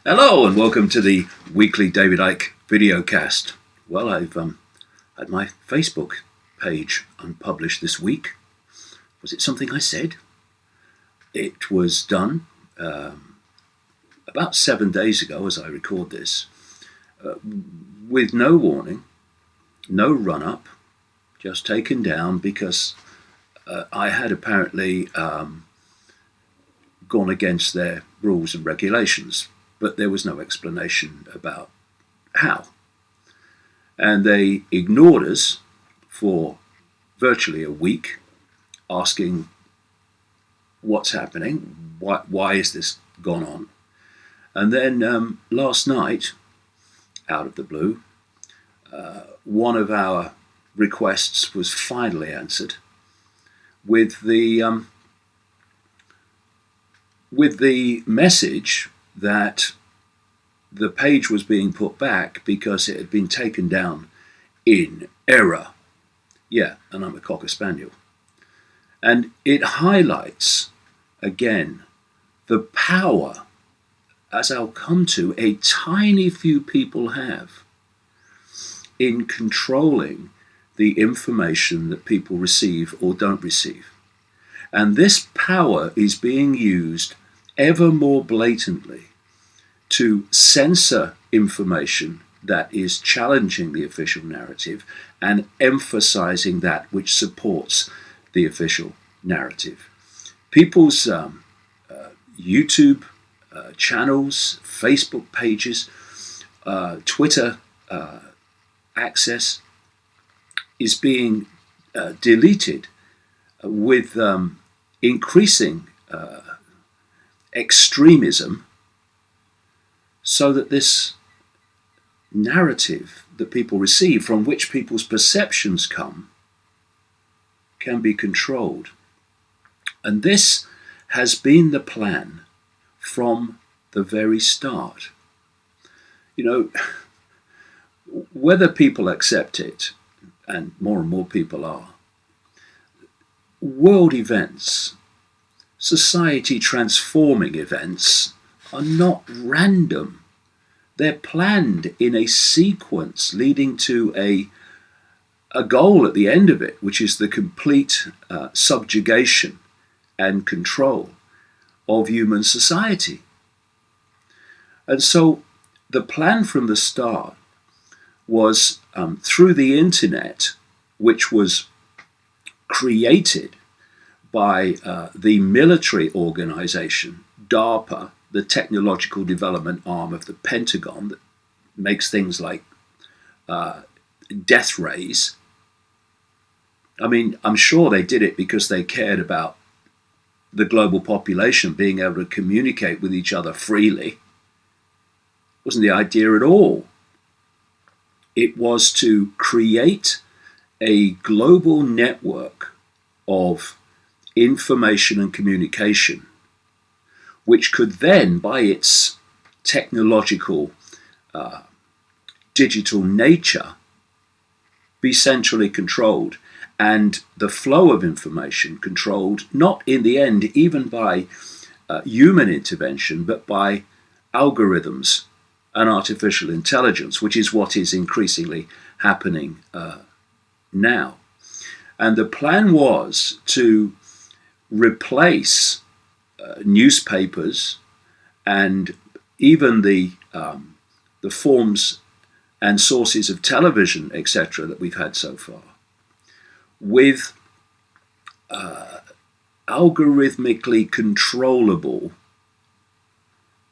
Hello and welcome to the weekly David Icke videocast. Well, I've had my Facebook page unpublished this week. Was it something I said? It was done about 7 days ago as I record this, with no warning, no run-up, just taken down because I had apparently gone against their rules and regulations, but there was no explanation about how. And they ignored us for virtually a week, asking what's happening, why is this gone on. And then last night, out of the blue, one of our requests was finally answered with the message that the page was being put back because it had been taken down in error. Yeah, and I'm a Cocker Spaniel. And it highlights, again, the power, as I'll come to, a tiny few people have in controlling the information that people receive or don't receive. And this power is being used ever more blatantly to censor information that is challenging the official narrative and emphasizing that which supports the official narrative. People's YouTube channels, Facebook pages, Twitter access is being deleted with increasing extremism, so that this narrative that people receive, from which people's perceptions come, can be controlled. And this has been the plan from the very start. You know, whether people accept it, and more people are, world events, society transforming events, are not random. They're planned in a sequence leading to a goal at the end of it, which is the complete subjugation and control of human society. And so the plan from the start was through the internet, which was created by the military organization, DARPA, the technological development arm of the Pentagon that makes things like death rays. I mean, I'm sure they did it because they cared about the global population being able to communicate with each other freely. Wasn't the idea at all. It was to create a global network of information and communication, which could then, by its technological, digital nature, be centrally controlled, and the flow of information controlled, not in the end even by human intervention, but by algorithms and artificial intelligence, which is what is increasingly happening now. And the plan was to replace newspapers and even the forms and sources of television, etc., that we've had so far, with algorithmically controllable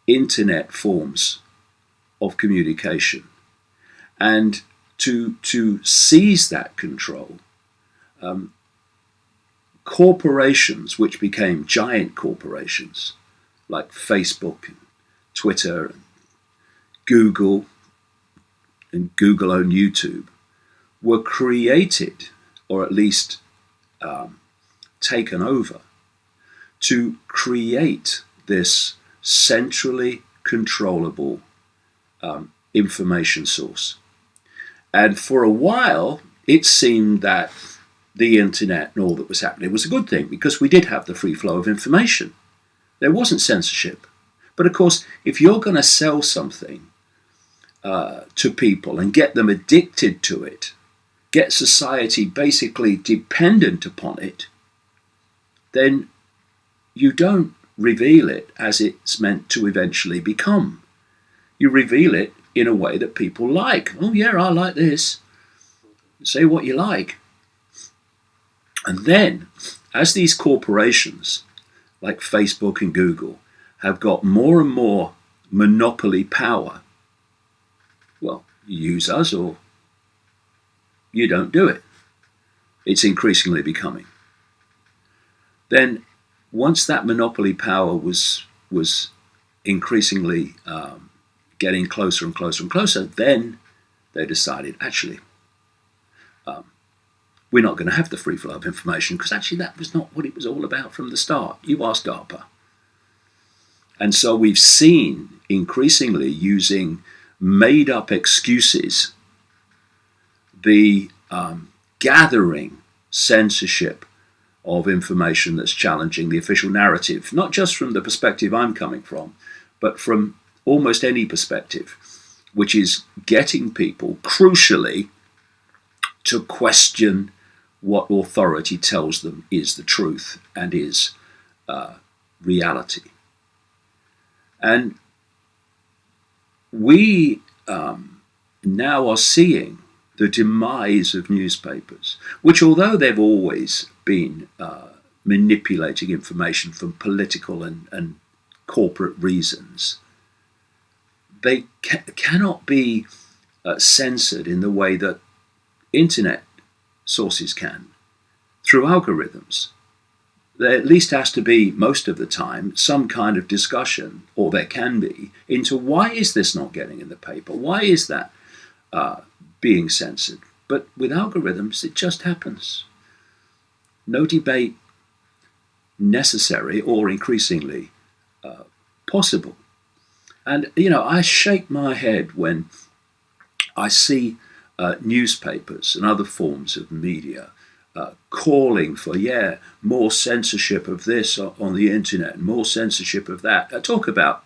internet forms of communication. And to seize that control, corporations, which became giant corporations like Facebook and Twitter and Google owned YouTube, were created, or at least taken over, to create this centrally controllable information source. And for a while, it seemed that the internet and all that was happening was a good thing, because we did have the free flow of information. There wasn't censorship. But of course, if you're going to sell something to people and get them addicted to it, get society basically dependent upon it, then you don't reveal it as it's meant to eventually become. You reveal it in a way that people like. Oh yeah, I like this. Say what you like. And then, as these corporations like Facebook and Google have got more and more monopoly power, well, you use us or you don't do it. It's increasingly becoming. Then, once that monopoly power was increasingly getting closer and closer and closer, then they decided, actually, we're not going to have the free flow of information, because actually that was not what it was all about from the start. You asked DARPA. And so we've seen increasingly, using made up excuses, the gathering censorship of information that's challenging the official narrative, not just from the perspective I'm coming from, but from almost any perspective, which is getting people, crucially, to question what authority tells them is the truth and is reality. And we now are seeing the demise of newspapers, which, although they've always been manipulating information from political and corporate reasons, they cannot be censored in the way that internet sources can, through algorithms. There at least has to be, most of the time, some kind of discussion, or there can be, into why is this not getting in the paper? Why is that being censored? But with algorithms, it just happens. No debate necessary or increasingly possible. And, I shake my head when I see newspapers and other forms of media calling for, more censorship of this on the internet, more censorship of that. I talk about,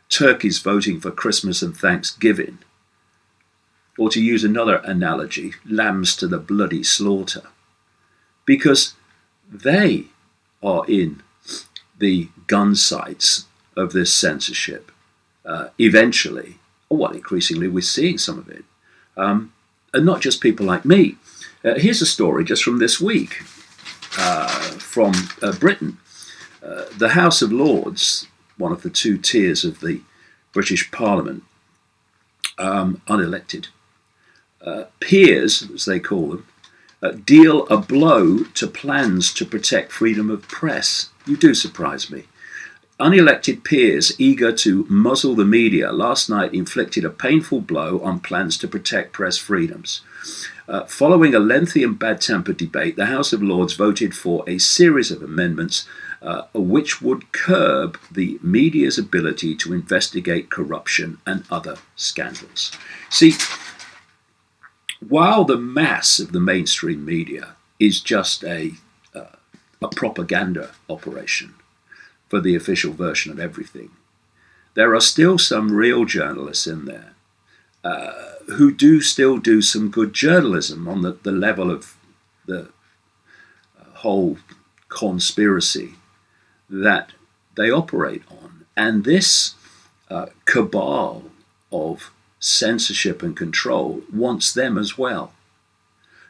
turkeys voting for Christmas and Thanksgiving. Or to use another analogy, lambs to the bloody slaughter. Because they are in the gun sights of this censorship. Eventually, or increasingly we're seeing some of it. And not just people like me. Here's a story just from this week from Britain. The House of Lords, one of the two tiers of the British Parliament, unelected, peers, as they call them, deal a blow to plans to protect freedom of press. You do surprise me. Unelected peers eager to muzzle the media last night inflicted a painful blow on plans to protect press freedoms. Following a lengthy and bad-tempered debate, the House of Lords voted for a series of amendments which would curb the media's ability to investigate corruption and other scandals. See, while the mass of the mainstream media is just a propaganda operation for the official version of everything, there are still some real journalists in there who do still do some good journalism on the level of the whole conspiracy that they operate on. And this cabal of censorship and control wants them as well.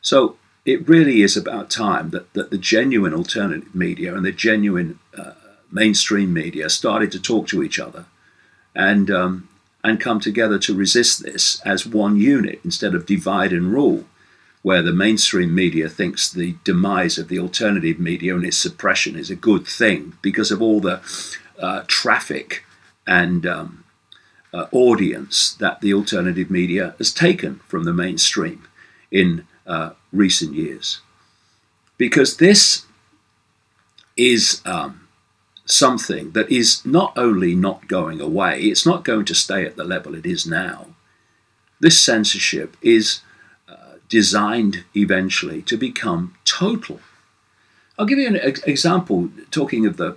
So it really is about time that the genuine alternative media and the genuine mainstream media started to talk to each other and come together to resist this as one unit instead of divide and rule, where the mainstream media thinks the demise of the alternative media and its suppression is a good thing because of all the traffic and audience that the alternative media has taken from the mainstream in recent years. Because this is something that is not only not going away, it's not going to stay at the level it is now. This censorship is designed eventually to become total. I'll give you an example, talking of the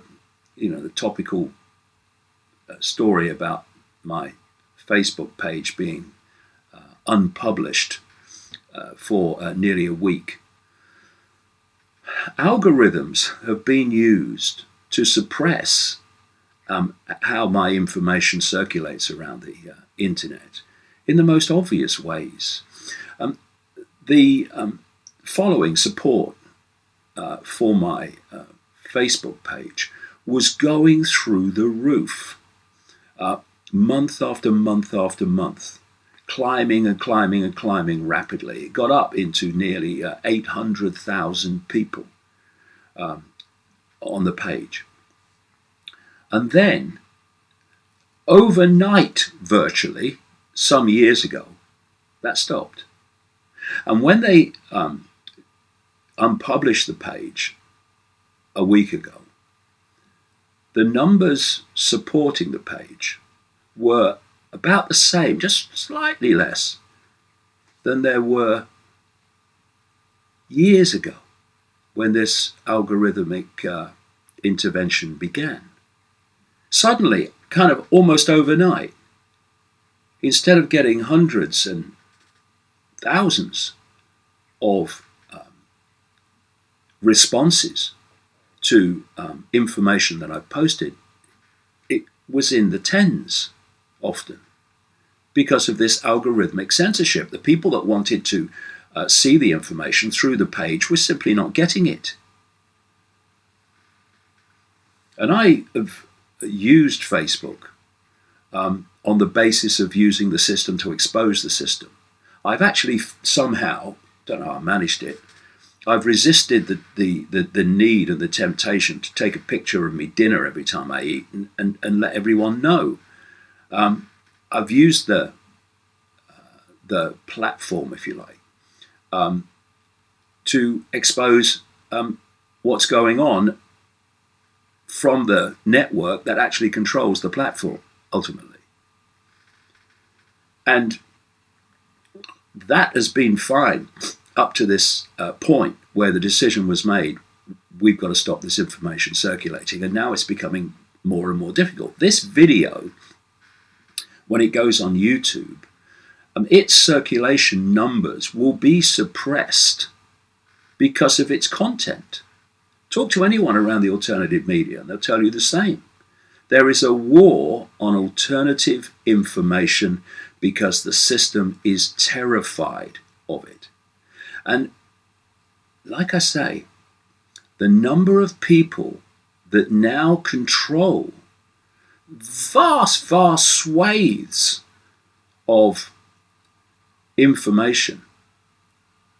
topical story about my Facebook page being unpublished for nearly a week. Algorithms have been used to suppress how my information circulates around the internet in the most obvious ways. The following support for my Facebook page was going through the roof, month after month after month, climbing and climbing and climbing rapidly. It got up into nearly 800,000 people on the page. And then, overnight, virtually, some years ago, that stopped. And when they unpublished the page a week ago, the numbers supporting the page were about the same, just slightly less than there were years ago when this algorithmic intervention began. Suddenly, kind of almost overnight, instead of getting hundreds and thousands of responses to information that I posted, it was in the tens often because of this algorithmic censorship. The people that wanted to see the information through the page were simply not getting it. And I have used Facebook on the basis of using the system to expose the system. I've actually somehow, don't know how I managed it, I've resisted the need and the temptation to take a picture of me dinner every time I eat and let everyone know. I've used the platform, if you like, to expose what's going on from the network that actually controls the platform, ultimately. And that has been fine up to this point where the decision was made, we've got to stop this information circulating, and now it's becoming more and more difficult. This video, when it goes on YouTube, its circulation numbers will be suppressed because of its content. Talk to anyone around the alternative media and they'll tell you the same. There is a war on alternative information because the system is terrified of it. And like I say, the number of people that now control vast, vast swathes of information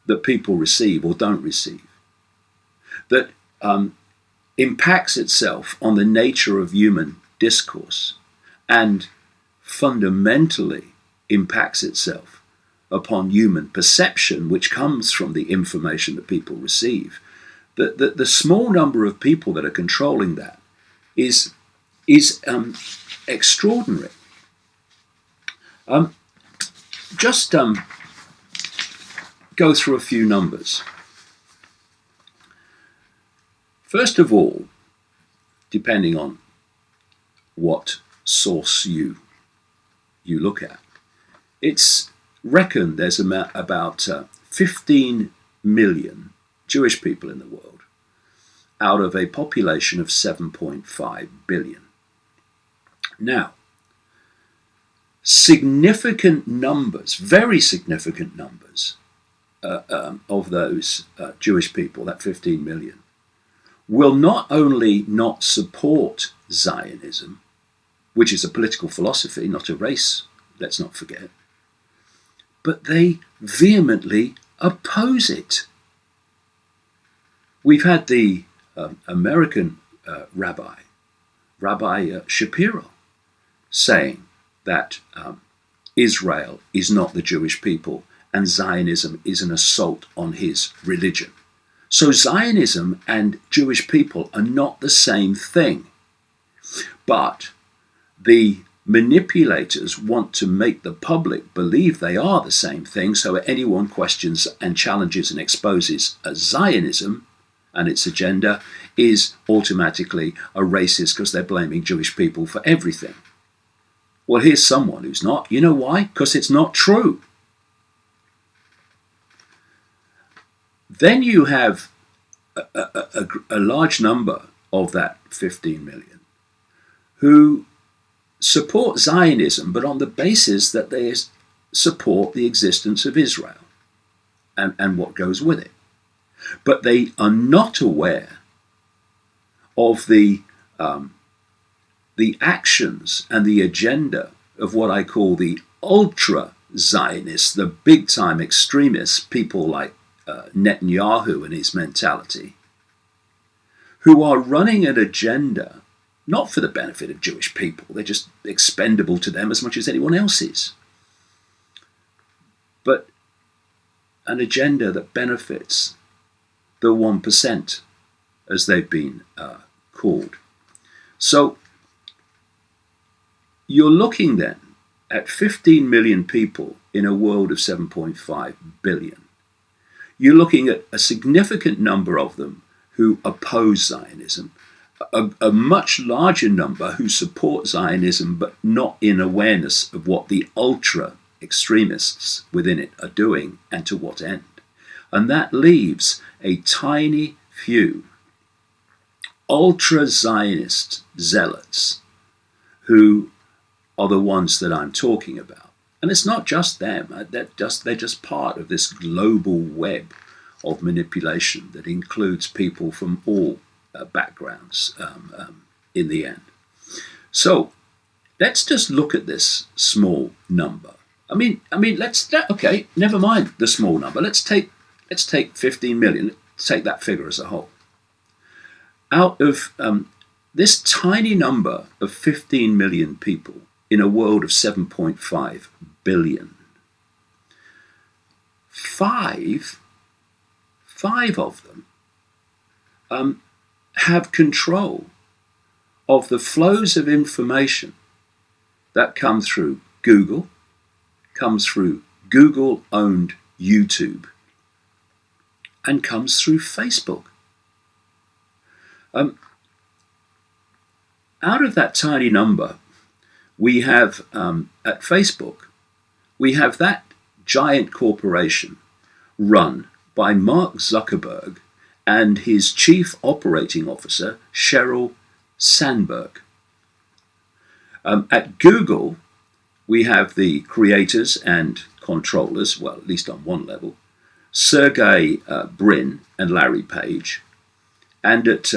that people receive or don't receive, that impacts itself on the nature of human discourse and fundamentally impacts itself upon human perception, which comes from the information that people receive. The small number of people that are controlling that is extraordinary. Just go through a few numbers. First of all, depending on what source you look at, it's reckoned there's about 15 million Jewish people in the world out of a population of 7.5 billion. Now, significant numbers, very significant numbers of those Jewish people, that 15 million, will not only not support Zionism, which is a political philosophy, not a race, let's not forget, but they vehemently oppose it. We've had the American Rabbi Shapiro, saying that Israel is not the Jewish people and Zionism is an assault on his religion. So Zionism and Jewish people are not the same thing. But the manipulators want to make the public believe they are the same thing, so anyone questions and challenges and exposes Zionism and its agenda is automatically a racist because they're blaming Jewish people for everything. Well, here's someone who's not. You know why? Because it's not true. Then you have a large number of that 15 million who support Zionism, but on the basis that they support the existence of Israel and what goes with it. But they are not aware of the actions and the agenda of what I call the ultra-Zionists, the big-time extremists, people like Netanyahu and his mentality, who are running an agenda not for the benefit of Jewish people. They're just expendable to them as much as anyone else is. But an agenda that benefits the 1%, as they've been called. So you're looking then at 15 million people in a world of 7.5 billion. You're looking at a significant number of them who oppose Zionism, a much larger number who support Zionism but not in awareness of what the ultra-extremists within it are doing and to what end. And that leaves a tiny few ultra-Zionist zealots who are the ones that I'm talking about. And it's not just them. They're just part of this global web of manipulation that includes people from all backgrounds in the end. So let's just look at this small number. I mean, okay, never mind the small number. Let's take 15 million. Let's take that figure as a whole. Out of this tiny number of 15 million people in a world of 7.5 billion, five of them have control of the flows of information that come through Google, comes through Google-owned YouTube, and comes through Facebook. Out of that tiny number, we have, at Facebook, we have that giant corporation run by Mark Zuckerberg and his chief operating officer, Sheryl Sandberg. At Google, we have the creators and controllers, well, at least on one level, Sergey Brin and Larry Page. And at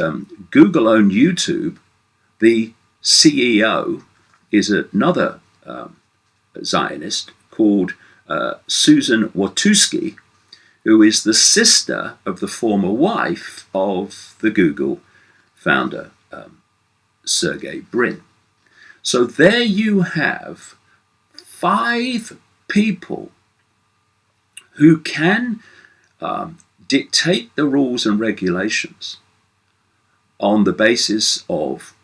Google-owned YouTube, the CEO is another Zionist called Susan Wojcicki, who is the sister of the former wife of the Google founder, Sergey Brin. So there you have 5 people who can dictate the rules and regulations on the basis of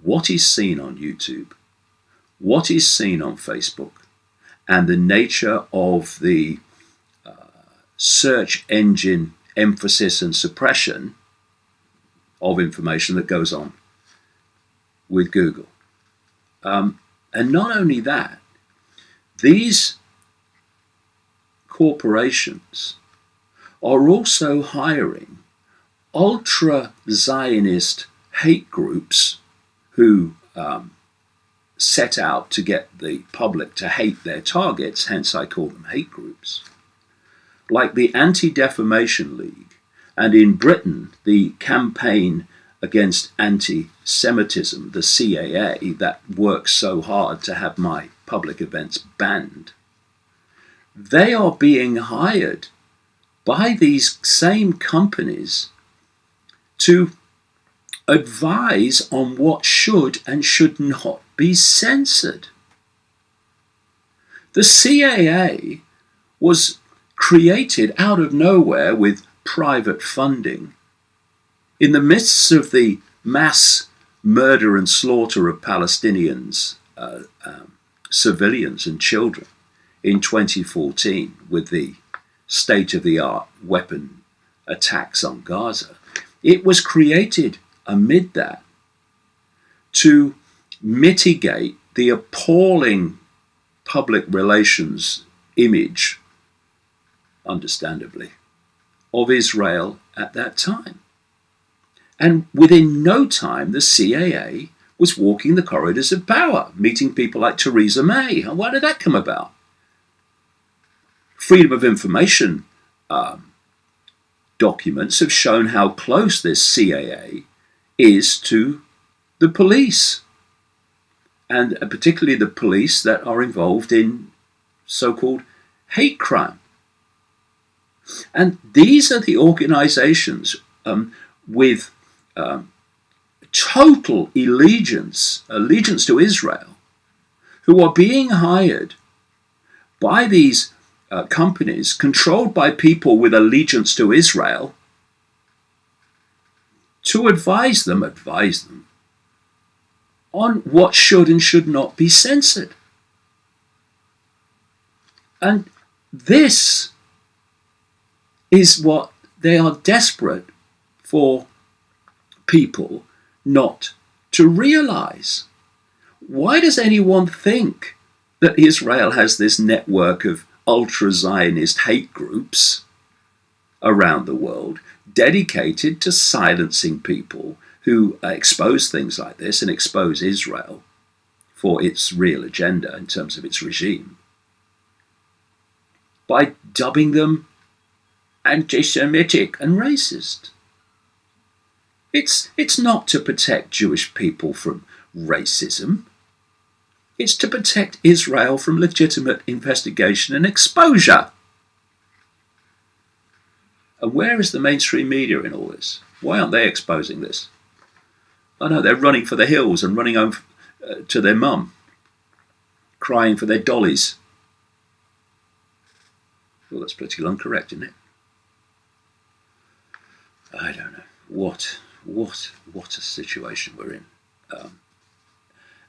what is seen on YouTube, what is seen on Facebook, and the nature of the search engine emphasis and suppression of information that goes on with Google. And not only that, these corporations are also hiring ultra-Zionist hate groups who set out to get the public to hate their targets, hence I call them hate groups, like the Anti-Defamation League, and in Britain, the Campaign Against Anti-Semitism, the CAA, that works so hard to have my public events banned. They are being hired by these same companies to advise on what should and should not be censored. The CAA was created out of nowhere with private funding in the midst of the mass murder and slaughter of Palestinians, civilians and children in 2014 with the state-of-the-art weapon attacks on Gaza. It was created amid that to mitigate the appalling public relations image, understandably, of Israel at that time. And within no time, the CAA was walking the corridors of power, meeting people like Theresa May. And why did that come about? Freedom of information documents have shown how close this CAA is to the police, and particularly the police that are involved in so-called hate crime. And these are the organizations with total allegiance to Israel, who are being hired by these companies controlled by people with allegiance to Israel to advise them on what should and should not be censored. And this is what they are desperate for people not to realize. Why does anyone think that Israel has this network of ultra-Zionist hate groups around the world dedicated to silencing people who expose things like this and expose Israel for its real agenda in terms of its regime, by dubbing them anti-Semitic and racist? It's not to protect Jewish people from racism. It's to protect Israel from legitimate investigation and exposure. And where is the mainstream media in all this? Why aren't they exposing this? I know they're running for the hills and running home to their mum, crying for their dollies. Well, that's politically incorrect, isn't it? I don't know. What a situation we're in.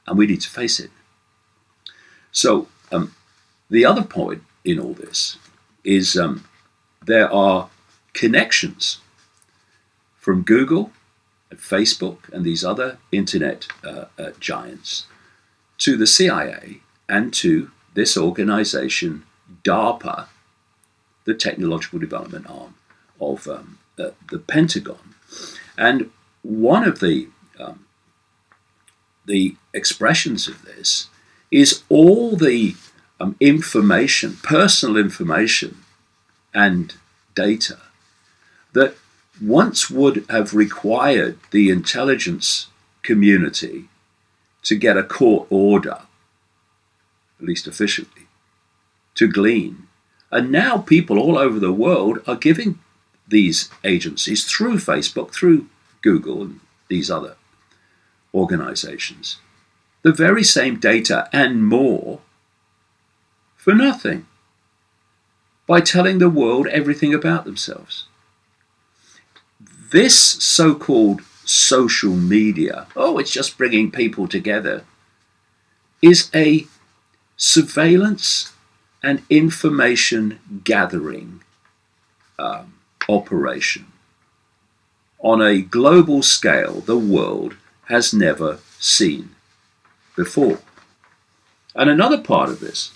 And we need to face it. So the other point in all this is there are connections from Google and Facebook and these other internet giants to the CIA and to this organization, DARPA, the technological development arm of the Pentagon. And one of the expressions of this is all the information, personal information and data that once would have required the intelligence community to get a court order, at least officially, to glean. And now people all over the world are giving these agencies, through Facebook, through Google and these other organizations, the very same data and more for nothing, by telling the world everything about themselves. This so-called social media, it's just bringing people together, is a surveillance and information gathering operation on a global scale the world has never seen before. And another part of this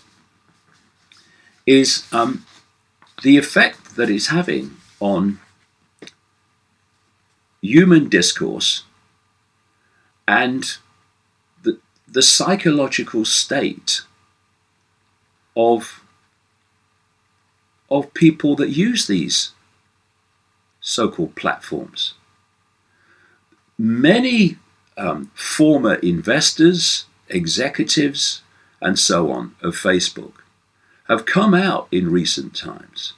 is the effect that it's having on human discourse and the psychological state of people that use these so-called platforms. Many former investors, executives, and so on of Facebook have come out in recent times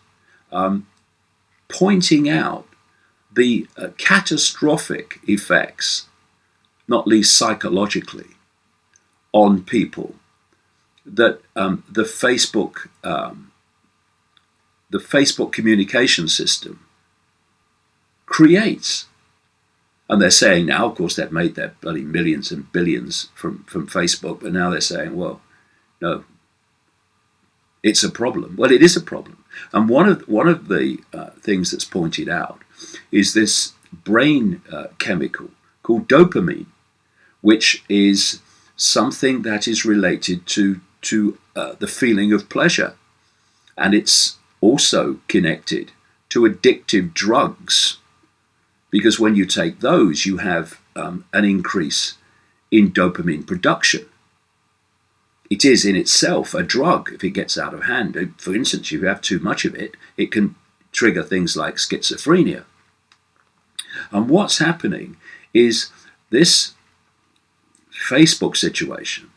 pointing out the catastrophic effects, not least psychologically, on people that the Facebook communication system creates. And they're saying now, of course, they've made their bloody millions and billions from Facebook, but now they're saying, well, no, it's a problem. Well, it is a problem. And one of the things that's pointed out is this brain chemical called dopamine, which is something that is related to the feeling of pleasure. And it's also connected to addictive drugs, because when you take those, you have an increase in dopamine production. It is in itself a drug if it gets out of hand. For instance, if you have too much of it, it can trigger things like schizophrenia. And what's happening is this Facebook situation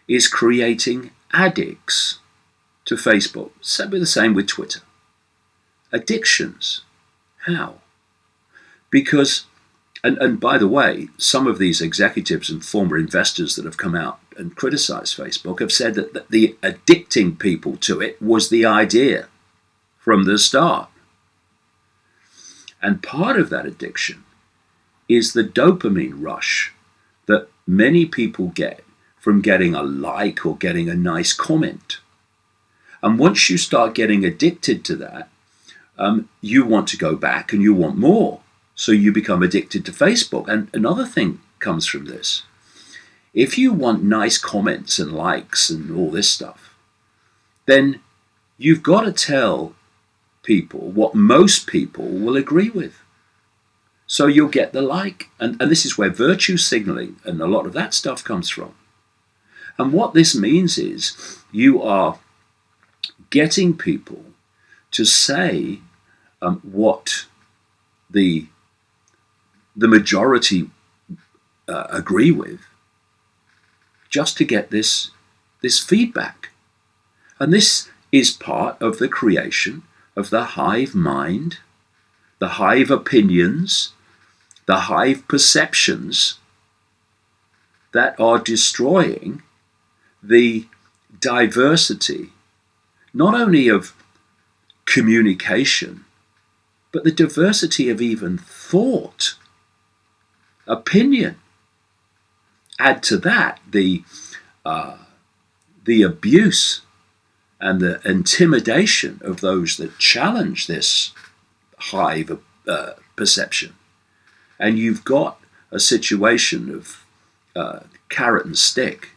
is creating addicts to Facebook. The same with Twitter. Addictions. How? Because, and by the way, some of these executives and former investors that have come out and criticized Facebook have said that the addicting people to it was the idea from the start. And part of that addiction is the dopamine rush that many people get from getting a like or getting a nice comment. And once you start getting addicted to that, you want to go back and you want more. So you become addicted to Facebook. And another thing comes from this. If you want nice comments and likes and all this stuff, then you've got to tell people what most people will agree with. So you'll get the like. And this is where virtue signaling and a lot of that stuff comes from. And what this means is you are getting people to say what the majority agree with, just to get this feedback. And this is part of the creation of the hive mind, the hive opinions, the hive perceptions that are destroying the diversity, not only of communication, but the diversity of even thought, opinion. Add to that the abuse and the intimidation of those that challenge this hive perception. And you've got a situation of carrot and stick,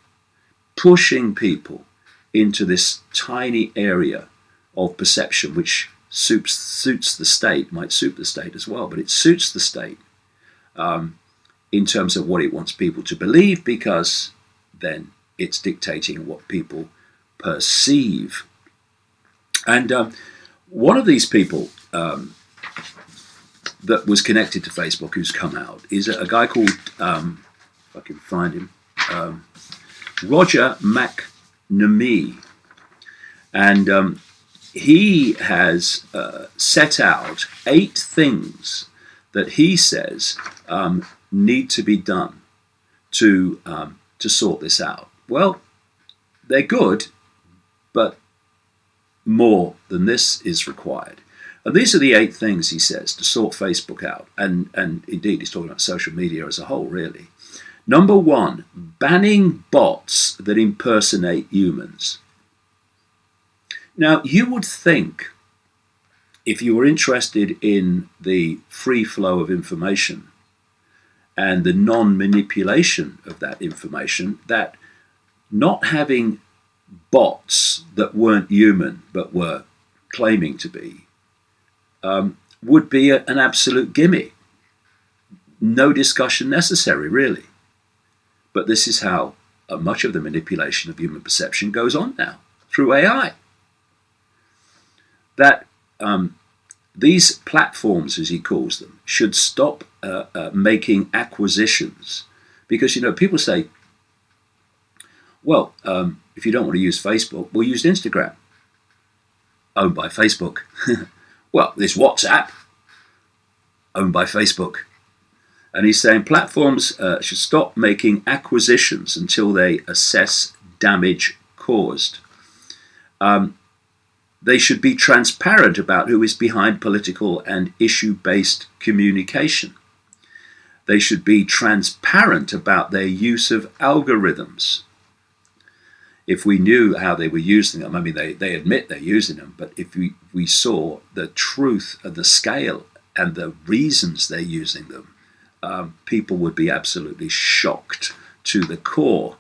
pushing people into this tiny area of perception, which suits the state, might suit the state as well, but it suits the state in terms of what it wants people to believe, because then it's dictating what people perceive. And one of these people that was connected to Facebook who's come out is a guy called, if I can find him, Roger McNamee. And he has set out 8 things that he says need to be done to sort this out. Well, they're good, but more than this is required. And these are the 8 things, he says, to sort Facebook out. And indeed, he's talking about social media as a whole, really. Number 1, banning bots that impersonate humans. Now, you would think, if you were interested in the free flow of information and the non-manipulation of that information, that not having bots that weren't human but were claiming to be would be an absolute gimme. No discussion necessary, really. But this is how much of the manipulation of human perception goes on now, through AI. That these platforms, as he calls them, should stop making acquisitions. Because, people say, well, if you don't want to use Facebook, we'll use Instagram, owned by Facebook. Well, there's WhatsApp, owned by Facebook. And he's saying platforms should stop making acquisitions until they assess damage caused. They should be transparent about who is behind political and issue-based communication. They should be transparent about their use of algorithms. If we knew how they were using them, I mean, they admit they're using them, but if we saw the truth of the scale and the reasons they're using them, people would be absolutely shocked to the core.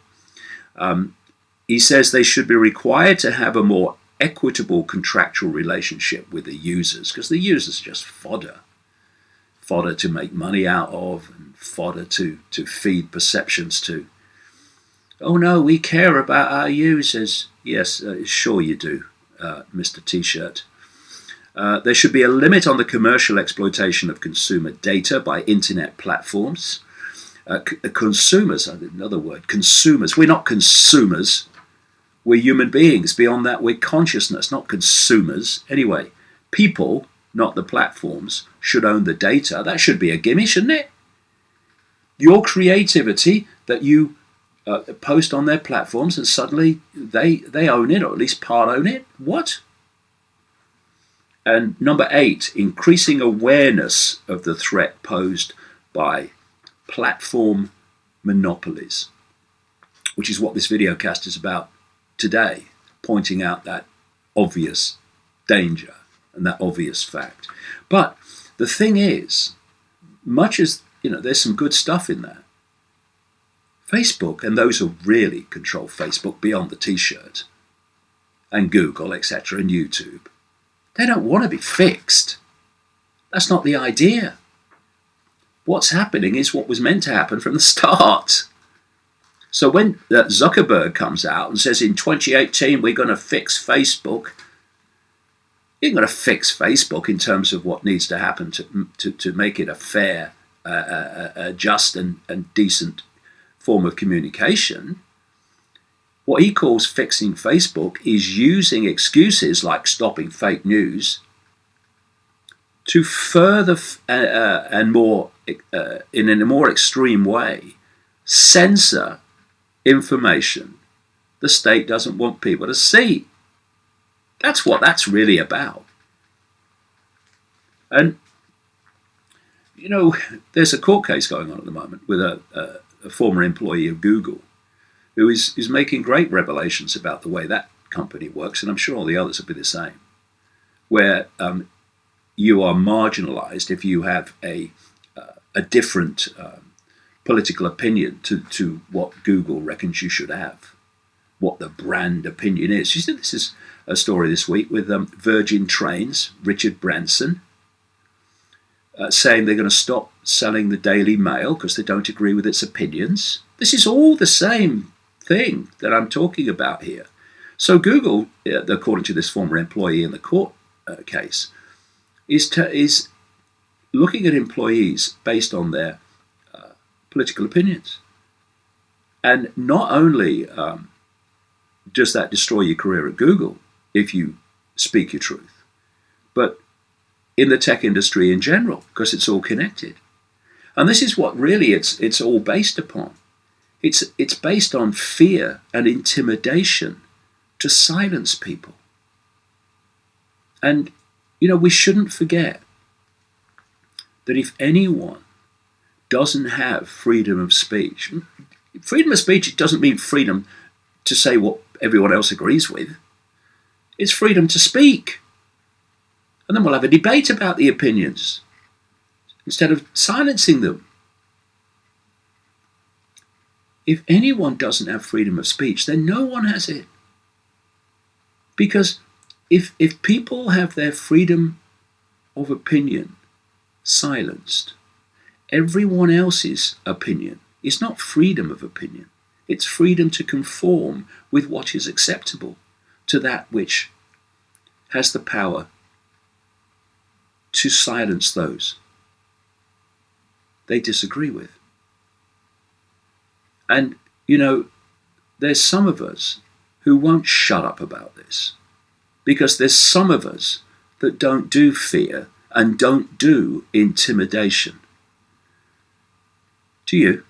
He says they should be required to have a more equitable contractual relationship with the users, because the users are just fodder to make money out of, and fodder to feed perceptions to. Oh no, we care about our users. Yes, sure you do, Mr. T-shirt. There should be a limit on the commercial exploitation of consumer data by internet platforms. Consumers, another word, consumers. We're not consumers. We're human beings. Beyond that, we're consciousness, not consumers. Anyway, people, not the platforms, should own the data. That should be a gimme, shouldn't it? Your creativity that you post on their platforms, and suddenly they own it, or at least part own it. What? And number 8, increasing awareness of the threat posed by platform monopolies, which is what this videocast is about today, pointing out that obvious danger and that obvious fact. But the thing is, much as, there's some good stuff in there, Facebook, and those who really control Facebook beyond the T-shirt, and Google, etc., and YouTube, they don't want to be fixed. That's not the idea. What's happening is what was meant to happen from the start. So when Zuckerberg comes out and says in 2018 we're going to fix Facebook, you're going to fix Facebook in terms of what needs to happen to make it a fair, just and decent form of communication. What he calls fixing Facebook is using excuses like stopping fake news to further and more in a more extreme way censor information the state doesn't want people to see. That's what that's really about. And there's a court case going on at the moment with a former employee of Google who is making great revelations about the way that company works, and I'm sure all the others will be the same, where you are marginalized if you have a different political opinion to what Google reckons you should have, what the brand opinion is. You see, this is a story this week with Virgin Trains, Richard Branson, saying they're going to stop selling the Daily Mail because they don't agree with its opinions. This is all the same thing that I'm talking about here. So Google, according to this former employee in the court case, is looking at employees based on their political opinions. And not only does that destroy your career at Google if you speak your truth, but in the tech industry in general, because it's all connected. And this is what really it's all based upon. It's based on fear and intimidation to silence people. And, we shouldn't forget that if anyone doesn't have freedom of speech, it doesn't mean freedom to say what everyone else agrees with. It's freedom to speak. And then we'll have a debate about the opinions instead of silencing them. If anyone doesn't have freedom of speech, then no one has it. Because if people have their freedom of opinion silenced, everyone else's opinion is not freedom of opinion. It's freedom to conform with what is acceptable to that which has the power to silence those they disagree with. And, there's some of us who won't shut up about this, because there's some of us that don't do fear and don't do intimidation. To you.